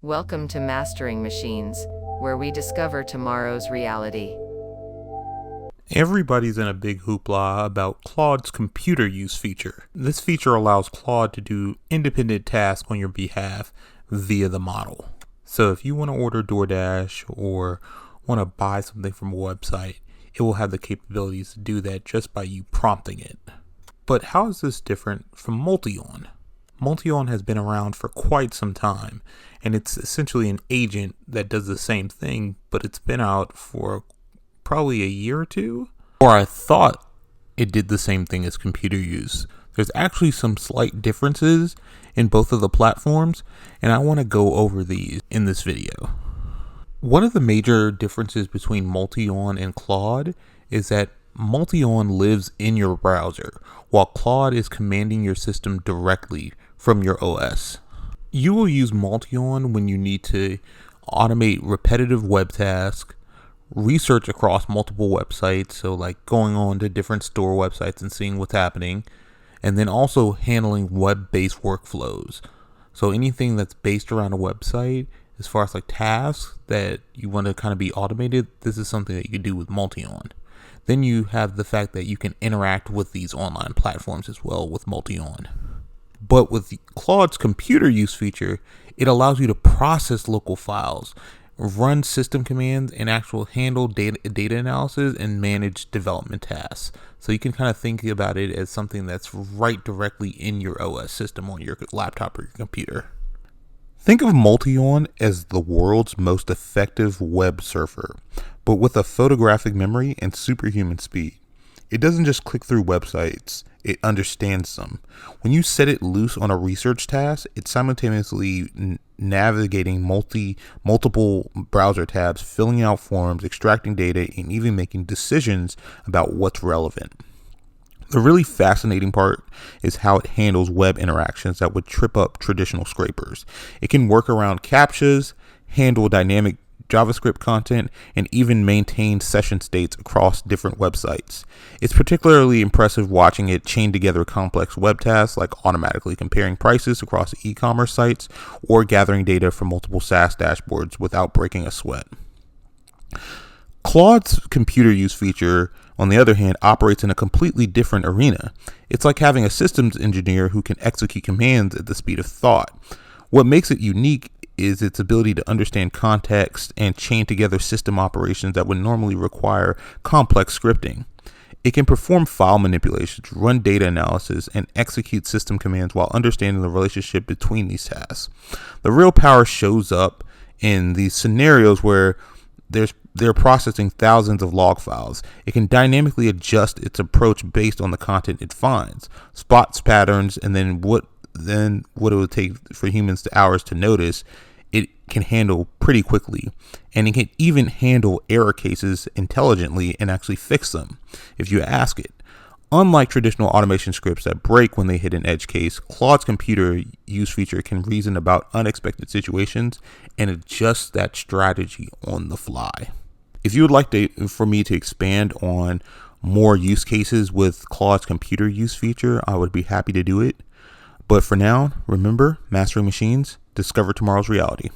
Welcome to Mastering Machines, where we discover tomorrow's reality. Everybody's in a big hoopla about Claude's computer use feature. This feature allows Claude to do independent tasks on your behalf via the model. So if you want to order DoorDash or want to buy something from a website, it will have the capabilities to do that just by you prompting it. But how is this different from Multi-On? Multi-On has been around for quite some time, and it's essentially an agent that does the same thing, but it's been out for probably a year or two. Or I thought it did the same thing as computer use. There's actually some slight differences in both of the platforms, and I want to go over these in this video. One of the major differences between Multi-On and Claude is that Multi-On lives in your browser, while Claude is commanding your system directly from your OS. You will use Multi-On when you need to automate repetitive web tasks, research across multiple websites, so like going on to different store websites and seeing what's happening, and then also handling web-based workflows. So anything that's based around a website, as far as like tasks that you want to kind of be automated, this is something that you can do with Multi-On. Then you have the fact that you can interact with these online platforms as well with Multi-On. But with Claude's computer use feature, it allows you to process local files, run system commands, and handle data analysis and manage development tasks. So you can kind of think about it as something that's right directly in your OS system on your laptop or your computer. Think of Multi-On as the world's most effective web surfer, but with a photographic memory and superhuman speed. It doesn't just click through websites, it understands them. When you set it loose on a research task, it's simultaneously navigating multiple browser tabs, filling out forms, extracting data, and even making decisions about what's relevant. The really fascinating part is how it handles web interactions that would trip up traditional scrapers. It can work around CAPTCHAs, handle dynamic JavaScript content, and even maintain session states across different websites. It's particularly impressive watching it chain together complex web tasks like automatically comparing prices across e-commerce sites or gathering data from multiple SaaS dashboards without breaking a sweat. Claude's computer use feature, on the other hand, operates in a completely different arena. It's like having a systems engineer who can execute commands at the speed of thought. What makes it unique is its ability to understand context and chain together system operations that would normally require complex scripting. It can perform file manipulations, run data analysis, and execute system commands while understanding the relationship between these tasks. The real power shows up in these scenarios where they're processing thousands of log files. It can dynamically adjust its approach based on the content it finds, spots patterns, and then what it would take for humans to hours to notice, it can handle pretty quickly. And it can even handle error cases intelligently and actually fix them if you ask it. Unlike traditional automation scripts that break when they hit an edge case, Claude's computer use feature can reason about unexpected situations and adjust that strategy on the fly. If you would like for me to expand on more use cases with Claude's computer use feature, I would be happy to do it. But for now, remember, mastering machines, discover tomorrow's reality.